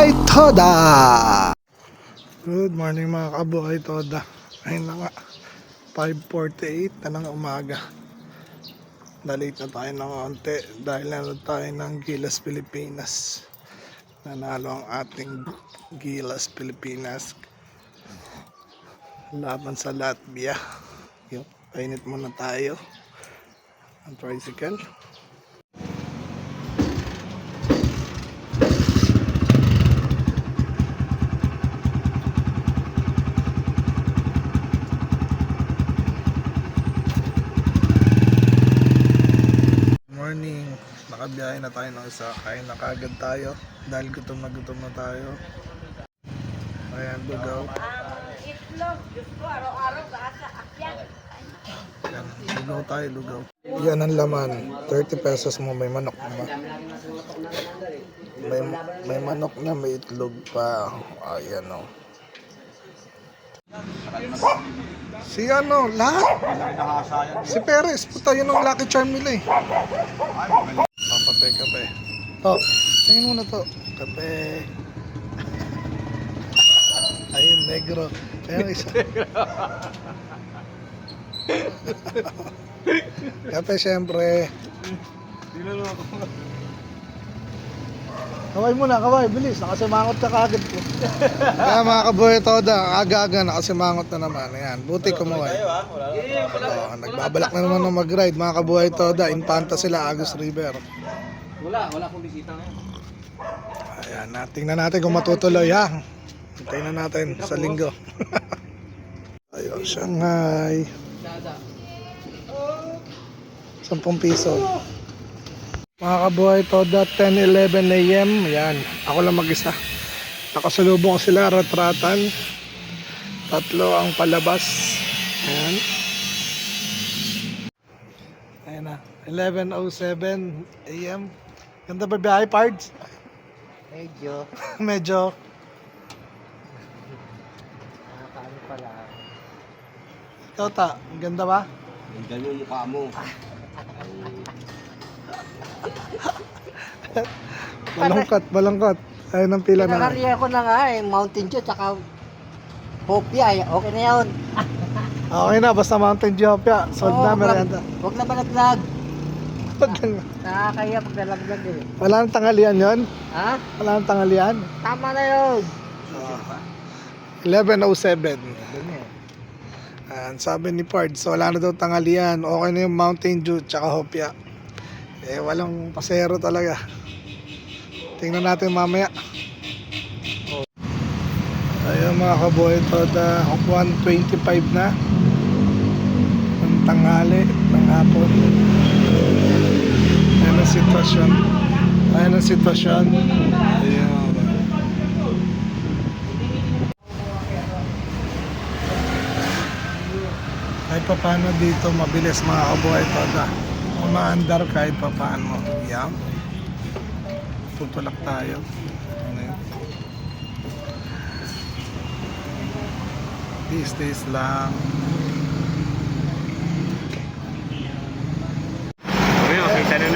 Kabuhay Toda! Good morning mga Kabuhay Toda. Ayun na nga, 5:48 na ng umaga. Nalate na tayo ng konti dahil nanood tayo ng Gilas Pilipinas. Nanalo ang ating Gilas Pilipinas laban sa Latvia. Yung painit muna tayo ang tricycle. Morning, nakabiyahe na tayo ng isa. Kain na kagad tayo dahil gutom na tayo. Ayan, lugaw. Itlog, Diyos ko, araw-araw gaasa akyan. Yan, lugaw tayo, lugaw. Yan ang laman, 30 pesos mo, may manok naman. May manok na, may itlog pa. Ayan o. Si ano, lahat? Si Perez, puta yun ang lucky charm nila eh. Kape. Oh, tingin mo na to. Kape. Ayun, negro. Ayun, isa. Kape, syempre. Kaway muna, bilis. Nakasimangot ka kagad po. Kaya mga Kabuhay Toda, aga-aga nakasimangot na naman. Ayan, buti kumuhay. Nagbabalak na naman ng mag-ride. Mga Kabuhay Toda, Infanta sila, Agus River. Wala akong bisita ngayon. Ayan, tingnan natin kung matutuloy ha. Tingnan natin sa linggo. Ayun, Shanghai. 10 piso. Mga Kabuhay Toda, 10-11 AM. Yan, ako lang mag-isa. Nakasalubong sila, ratratan. 3 ang palabas. Ayan. Ayan na, 11:07 AM. Ganda ba biyahe, Pards? Medyo. Medyo. Nakakaano pala. Tota, ang ganda ba? Ang ganda yung mukha mo. Balangkot. Ayun ang pila na. Pinakariya ko na nga Mountain Dew tsaka Hopia. Okay na yun. Okay na, basta Mountain Dew ya. Sold na, merienda. Huwag na balaglag. Wag lang. Nakakaya pag nalaglag eh. Wala nang tanghalian yon? Ha? Wala nang tanghalian? Tama na yun. 11:07. Ayan, sabi ni Pards, wala na daw tanghalian. Okay na yung Mountain Dew tsaka Hopia. Walang pasero talaga. Tingnan natin mamaya. Ayun mga Kabuhay Toda, 1:25 na ng tanghali, ng hapon. Ayan ang sitwasyon. Ayun. Kahit pa paano dito mabilis mga Kabuhay Toda. Umaandar kahit pa paano. Yan. Tutulak tayo. Ano yun? Days lang.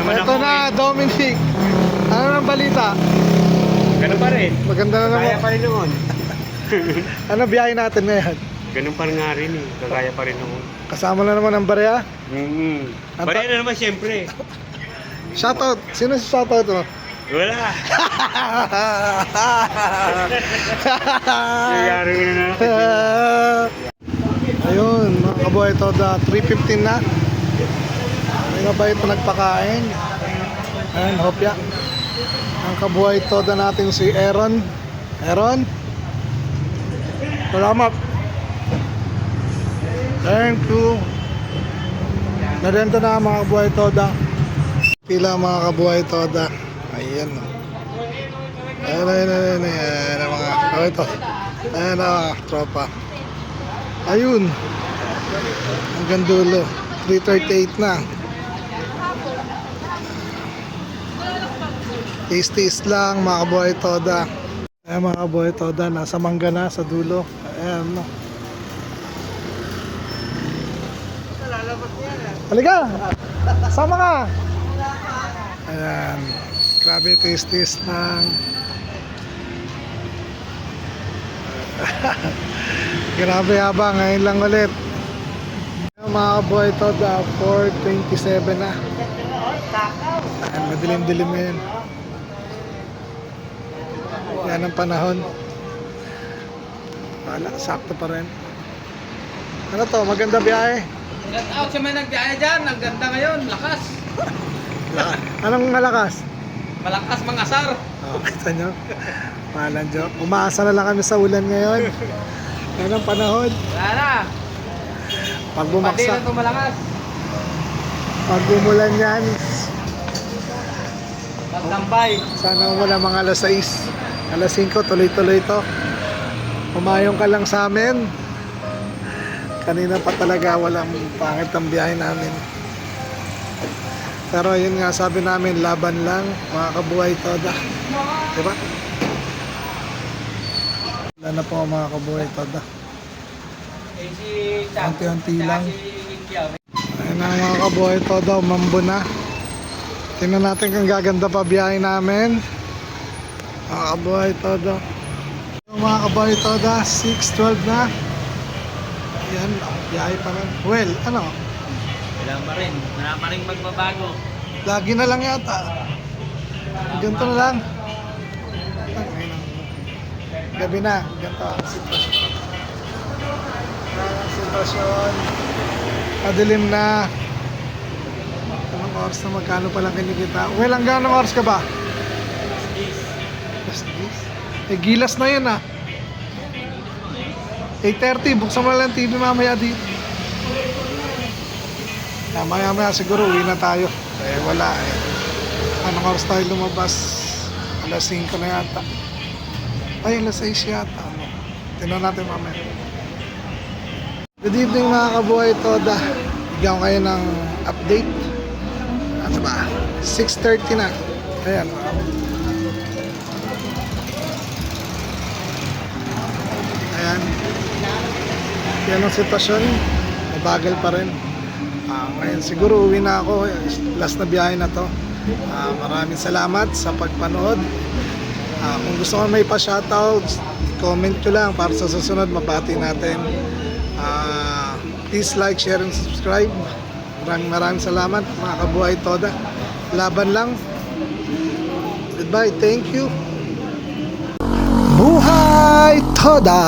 Ito na, Dominic. Ano nang balita? Ganun pa rin. Maganda na Kaya naman. pa rin noon. Ano biyahe natin ngayon? Ganun pa rin nga rin eh. Kagaya pa rin noon. Kasama na naman ang barya. Bariya na naman siyempre. Shoutout. Sino si shoutout mo? Wala. Nangyari mo na. Ayun, mga Kabuhay Toda, 3:15 na. May mabait na nagpakain. Ayun, hopya. Ang Kabuhay Toda natin si Aaron. Aaron? Salamat. Thank you. Narento na mga Kabuhay Toda. Pila mga Kabuhay Toda. Ayan. Ayan mga Kabuhay Toda. Ayan na tropa. Ayun. Hanggang dulo. 3:38 na. Taste lang mga Kabuhay Toda. Ayan mga Kabuhay Toda. Nasa mangga na sa dulo. Ayan. Halika! Sama ka! Ayan. Grabe, taste ng Grabe haba, ngayon lang ulit. Mga kaboy, ito 4:27 na. Ayan, madilim-dilim ngayon. Yan ang panahon. Wala, sakto pa rin. Ano to, maganda biyahe. Shout out sa mga nagbiyahe dyan. Ang ganda ngayon. Lakas. Anong malakas? Malakas mga asar. Oh, kita nyo? Mahalan joke. Umaasa na lang kami sa ulan ngayon. Yan ang panahon. Wala na. Pag Pati bumaksak, na ito malakas. pag bumulan yan, Pagtambay. sana wala mga alas 6. Alas 5, tuloy-tuloy to. Pumayong ka lang sa amin. Kanina pa talaga walang pangit ang biyahe namin. Pero yun nga, sabi namin, laban lang, mga kabuhay toda. Diba? Wala na po mga kabuhay toda. Unti-unti lang. Ayun na mga kabuhay toda, umambo na. Tingnan natin kung gaganda pa biyahe namin. Mga kabuhay toda. Mga kabuhay toda, 6:12 na. Yan, biyahe pa rin. Well, ano? Wala pa rin. Wala pa rin magbabago. Lagi na lang yata. Ganito na lang. Gabi na. Ganito ang sitwasyon. Ang sitwasyon. Madilim na. Anong oras na magkano palang kinikita? Well, hanggang anong oras ka ba? Eh, gilas na yun ah. 8:30, buksan mo lang TV mamaya dito. Maya siguro uwi na tayo. Eh wala eh. Anong oras tayo lumabas? Alas 5 na yata. Ay, alas 6 yata. Ano? Tingnan natin mamaya. Good evening mga kabuhay toda. Bigyan ko kayo ng update. Ano ba? 6:30 na. Ayan. Ayan. Yan ang sitwasyon. Mabagal pa rin. Ngayon siguro uwi na ako. Last na biyahe na to. Maraming salamat sa pagpanood. Kung gusto mo may pa-shoutout, comment ko lang para sa susunod mabati natin. Please like, share, and subscribe. Maraming salamat mga kabuhay toda. Laban lang. Goodbye. Thank you. Buhay Toda!